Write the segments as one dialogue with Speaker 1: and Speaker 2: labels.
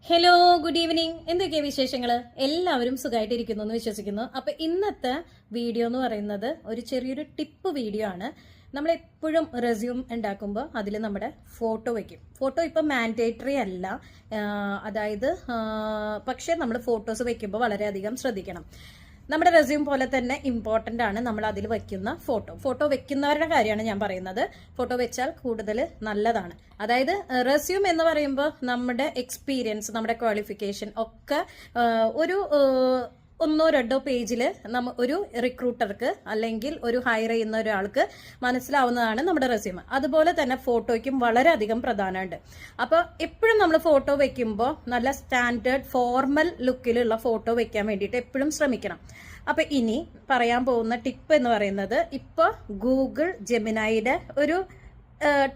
Speaker 1: Hello good evening. എന്തൊക്കെയാണ് വിശേഷങ്ങൾ? എല്ലാവരും സുഖമായിട്ടിരിക്കുന്നു എന്ന് വിശ്വസിക്കുന്നു. അപ്പോൾ ഇന്നത്തെ വീഡിയോ എന്ന് പറയുന്നത് ഒരു ചെറിയൊരു ടിപ്പ് വീഡിയോ ആണ്. നമ്മൾ എപ്പോഴും റെസ്യൂം ഉണ്ടാക്കുമ്പോൾ അതിൽ നമ്മുടെ ഫോട്ടോ വയ്ക്കും. ഫോട്ടോ ഇപ്പം മാൻഡേറ്ററി അല്ല, അതായത് പക്ഷേ നമ്മൾ ഫോട്ടോസ് വയ്ക്കുമ്പോൾ വളരെയധികം ശ്രദ്ധിക്കണം. നമ്മുടെ റെസ്യൂം പോലെ തന്നെ ഇമ്പോർട്ടൻ്റ് ആണ് നമ്മൾ അതിൽ വയ്ക്കുന്ന ഫോട്ടോ വെക്കുന്നവരുടെ കാര്യമാണ് ഞാൻ പറയുന്നത്. ഫോട്ടോ വെച്ചാൽ കൂടുതൽ നല്ലതാണ്. അതായത് റെസ്യൂം എന്ന് പറയുമ്പോൾ നമ്മുടെ എക്സ്പീരിയൻസ്, നമ്മുടെ ക്വാളിഫിക്കേഷൻ ഒക്കെ ഒരു ഒന്നോ രണ്ടോ പേജിൽ ഒരു റിക്രൂട്ടർക്ക് അല്ലെങ്കിൽ ഒരു ഹയർ ചെയ്യുന്ന ഒരാൾക്ക് മനസ്സിലാവുന്നതാണ് നമ്മുടെ റെസ്യൂം. അതുപോലെ തന്നെ ഫോട്ടോയ്ക്കും വളരെയധികം പ്രധാനമുണ്ട്. അപ്പോൾ എപ്പോഴും നമ്മൾ ഫോട്ടോ വെക്കുമ്പോൾ നല്ല സ്റ്റാൻഡേർഡ് ഫോർമൽ ലുക്കിലുള്ള ഫോട്ടോ വെക്കാൻ വേണ്ടിയിട്ട് എപ്പോഴും ശ്രമിക്കണം. അപ്പോൾ ഇനി പറയാൻ പോകുന്ന ടിപ്പ് എന്ന് പറയുന്നത്, ഇപ്പോൾ ഗൂഗിൾ ജെമിനൈയുടെ ഒരു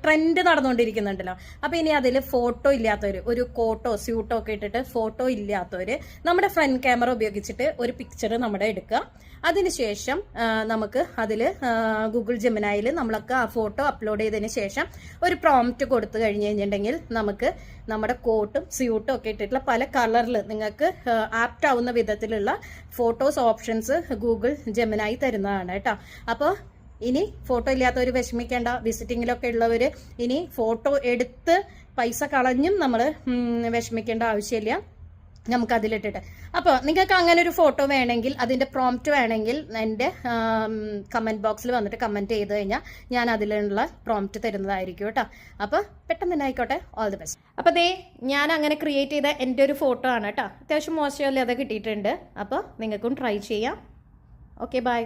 Speaker 1: ട്രെൻഡ് നടന്നുകൊണ്ടിരിക്കുന്നുണ്ടല്ലോ. അപ്പോൾ ഇനി അതിൽ ഫോട്ടോ ഇല്ലാത്തവർ, ഒരു കോട്ടോ സ്യൂട്ടോ ഒക്കെ ഇട്ടിട്ട് ഫോട്ടോ ഇല്ലാത്തവർ നമ്മുടെ ഫ്രണ്ട് ക്യാമറ ഉപയോഗിച്ചിട്ട് ഒരു പിക്ചർ നമ്മുടെ എടുക്കുക. അതിനുശേഷം നമുക്ക് അതിൽ ഗൂഗിൾ ജെമിനൈയിൽ നമ്മളൊക്കെ ആ ഫോട്ടോ അപ്ലോഡ് ചെയ്തതിന് ശേഷം ഒരു പ്രോംപ്റ്റ് കൊടുത്തു കഴിഞ്ഞ് കഴിഞ്ഞിട്ടുണ്ടെങ്കിൽ നമുക്ക് നമ്മുടെ കോട്ടും സ്യൂട്ടും ഒക്കെ ഇട്ടിട്ടുള്ള പല കളറിൽ നിങ്ങൾക്ക് ആപ്റ്റ് ആവുന്ന വിധത്തിലുള്ള ഫോട്ടോസ് ഓപ്ഷൻസ് ഗൂഗിൾ ജെമിനൈ തരുന്നതാണ് കേട്ടോ. അപ്പോൾ ഇനി ഫോട്ടോ ഇല്ലാത്തവർ വിഷമിക്കേണ്ട. വിസിറ്റിങ്ങിലൊക്കെ ഉള്ളവർ ഇനി ഫോട്ടോ എടുത്ത് പൈസ കളഞ്ഞും നമ്മൾ വിഷമിക്കേണ്ട ആവശ്യമില്ല. നമുക്ക് അതിലിട്ടിട്ട്, അപ്പോൾ നിങ്ങൾക്ക് അങ്ങനെ ഒരു ഫോട്ടോ വേണമെങ്കിൽ, അതിൻ്റെ പ്രോംപ്റ്റ് വേണമെങ്കിൽ എൻ്റെ കമൻറ്റ് ബോക്സിൽ വന്നിട്ട് കമൻറ്റ് ചെയ്ത് കഴിഞ്ഞാൽ ഞാൻ അതിലുള്ള പ്രോംപ്റ്റ് തരുന്നതായിരിക്കും കേട്ടോ. അപ്പോൾ പെട്ടെന്ന് തന്നെ ആയിക്കോട്ടെ. All the best. അപ്പോൾ ദേ ഞാൻ അങ്ങനെ ക്രിയേറ്റ് ചെയ്ത എൻ്റെ ഒരു ഫോട്ടോ ആണ് കേട്ടോ. അത്യാവശ്യം മോശമല്ലേ അത് കിട്ടിയിട്ടുണ്ട്. അപ്പോൾ നിങ്ങൾക്കും ട്രൈ ചെയ്യാം. Okay, by.